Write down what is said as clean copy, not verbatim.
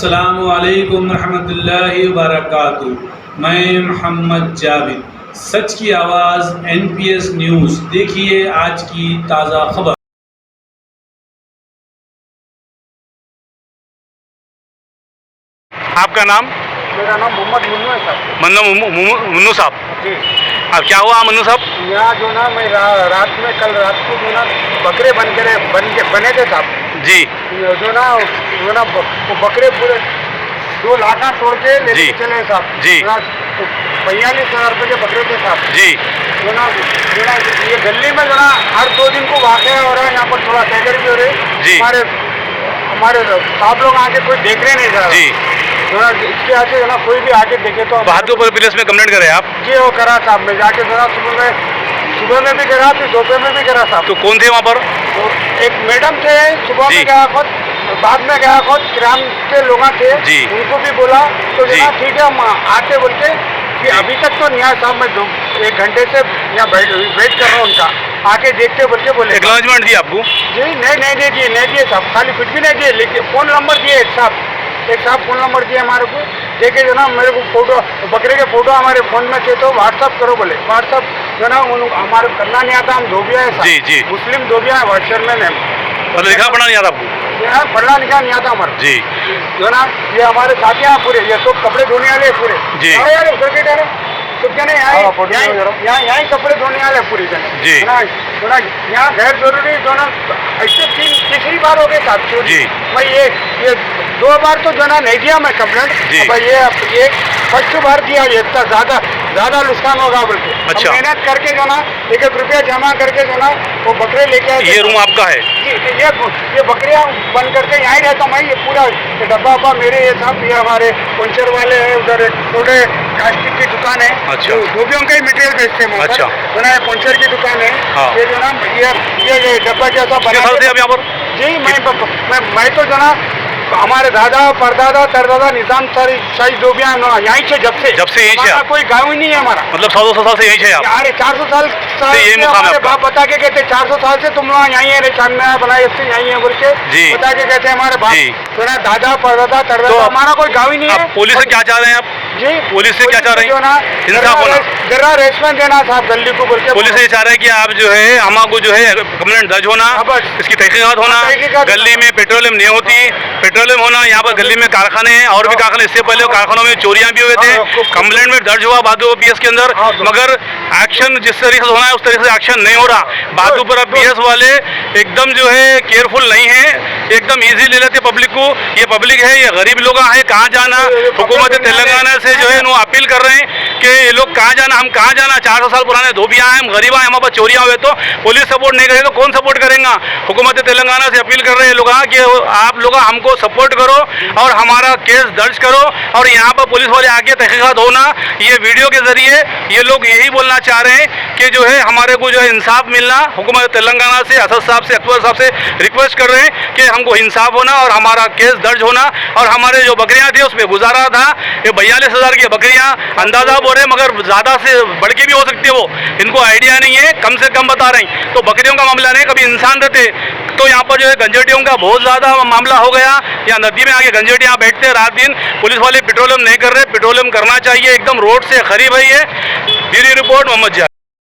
अस्सलामु अलैकुम रहमतुल्लाहि व बरकातुहू। मैं मोहम्मद जावेद, सच की आवाज़ NPS न्यूज़। देखिए आज की ताज़ा खबर। आपका नाम? मेरा नाम मोहम्मद मुन्नू है साहब। मुन्नू साहब, जी। अब क्या हुआ मुन्नू साहब? यहाँ जो ना मैं रात में कल रात को जो ना बकरे बने थे साहब। जी जो ना वो बकरे पूरे 2 लाख तोड़ के लेके चले साहब। जी 45,000 रुपये के बकरे थे साहब। जी जो ना ये गली में जो ना हर 2 दिन को वाक़या हो रहा है। यहाँ पर थोड़ा टैगर भी हो रही। जी हमारे साहब लोग आके कोई देख रहे नहीं सर। जी जो ना इसके आगे जो ना कोई भी आके देखे तो बहादुरपुर पुलिस में कंप्लेंट करे आप? जी वो करा साहब। मैं जाके जो ना सुबह में भी करा, फिर दोपहर में भी करा साहब। तो कौन थे वहाँ पर? तो एक मैडम थे, सुबह में गया खुद, बाद में गया खुद, ग्राम के लोग थे, उनको भी बोला तो जो ना ठीक है हम आते बोल के कि अभी तक तो नहीं आया साहब। मैं 1 घंटे से यहाँ वेट कर रहा हूँ उनका, आके देखते बोल के बोले। एक्नॉलेजमेंट दिया आपको? जी नहीं दिए साहब, खाली कुछ भी नहीं दिए। लेकिन फ़ोन नंबर दिए एक साहब फ़ोन नंबर दिए हमारे को, देखे जो ना मेरे को फोटो बकरे के फोटो हमारे फ़ोन में थे तो व्हाट्सअप करो बोले। व्हाट्सअप जो ना हमारे करना नहीं आता, हम धोबिया है साहब। जी मुस्लिम धोबिया है, व्हाट्सएप में मतलब लिखा पढ़ना नहीं आता आपको? पढ़ना लिखा नहीं आता हमारा। जी जो ना ये हमारे साथी हैं पूरे, ये सब कपड़े धोने वाले पूरे। जी यार उधर के डरे सब जने यहाँ कपड़े धोने वाले पूरे जने। जी यहाँ गैर जरूरी जो ना ऐसे 3-तीसरी बार हो गए साहब चोरी। मैं ये 2 बार तो जो ना नहीं दिया मैं कंप्लेंट। भाई ये फर्स्ट बार दिया, ये इतना ज़्यादा नुकसान होगा बोल के। अच्छा। मेहनत करके जो ना 1-1 रुपया जमा करके जो ना वो बकरे लेके आए। ये रूम आपका है? ये बकरियाँ बंद करके यहाँ ही रहता मैं। ये पूरा डब्बा वब्बा मेरे ये साहब, ये हमारे पंचर वाले हैं, उधर एक छोटे प्लास्टिक की दुकान है। अच्छा। धोबियों का ही मटेरियल बेचते हैं। अच्छा। जो ना पंचर की दुकान है। हाँ। ये जो ना ये डब्बा जैसा बना थे अब यहाँ पर? जी मैं तो जो ना हमारे दादा परदादा तरदादा निजाम शाही धोबिया यहीं से जब से यहीं से कोई गाँव ही नहीं है हमारा। मतलब 100 साल से यहीं से आप? अरे 400 साल यही मुकाम है? बाप बता के कहते 400 साल से तुम लोग यहीं है, चांदना बनाए यहीं है बोल के बता के कहते हमारे बाप तो ना दादा परदादा तरदादा। हमारा कोई गाँव ही नहीं है। पुलिस से क्या चाह रहे हैं आप? जी पुलिस से क्या चाह रहे हैं? इंसाफ होना, जरा रेस्टोरेंट देना साहब गली को बोल के। पुलिस ये चाह रहे हैं कि आप जो है हमारे को जो है कंप्लेंट दर्ज होना, इसकी तहकीकात होना, गली में पेट्रोलियम नहीं होती, पेट्रोलियम होना। यहाँ पर गली में कारखाने हैं और भी कारखाने, इससे पहले कारखानों में चोरियां भी हुए थे। कंप्लेंट में दर्ज हुआ बहादुरपुर PS के अंदर, मगर एक्शन जिस तरीके से होना है उस तरीके से एक्शन नहीं हो रहा। बहादुरपुर PS वाले एकदम जो है केयरफुल नहीं है, एकदम ईजी ले लेते पब्लिक को। ये पब्लिक है, ये गरीब लोग है, कहाँ जाना। हुकूमत तेलंगाना से जो है वो अपील कर रहे हैं कि ये लोग कहाँ जाना, हम कहाँ जाना। 400 साल पुराने धोबिया हैं, हम गरीब हैं, हमारे पास चोरियाँ हुए तो पुलिस सपोर्ट नहीं करे तो कौन सपोर्ट करेगा। हुकूमत तेलंगाना से अपील कर रहे हैं लोग कि आप लोग हमको सपोर्ट करो और हमारा केस दर्ज करो और यहाँ पर पुलिस वाले आके तहकीकात होना। ये वीडियो के जरिए ये लोग यही बोलना चाह रहे हैं कि जो है हमारे को जो है इंसाफ मिलना। हुकूमत तेलंगाना से असद साहब से अकबर साहब से रिक्वेस्ट कर रहे हैं कि हमको इंसाफ होना और हमारा केस दर्ज होना और हमारे जो बकरियाँ थी उसमें गुजारा था। ये 42,000 की बकरियाँ अंदाजा बोल रहे हैं, मगर ज़्यादा से बढ़ के भी हो सकती है, वो इनको आइडिया नहीं है, कम से कम बता रहे हैं। तो बकरियों का मामला नहीं, कभी इंसान रहते तो यहाँ पर जो है गंजेटियों का बहुत ज़्यादा मामला हो गया। यहाँ नदी में आके गंजेटी यहाँ बैठते हैं रात दिन। पुलिस वाले पेट्रोलियम नहीं कर रहे, पेट्रोलियम करना चाहिए, एकदम रोड से करीब है ये। Bureau report Mohammad Javed.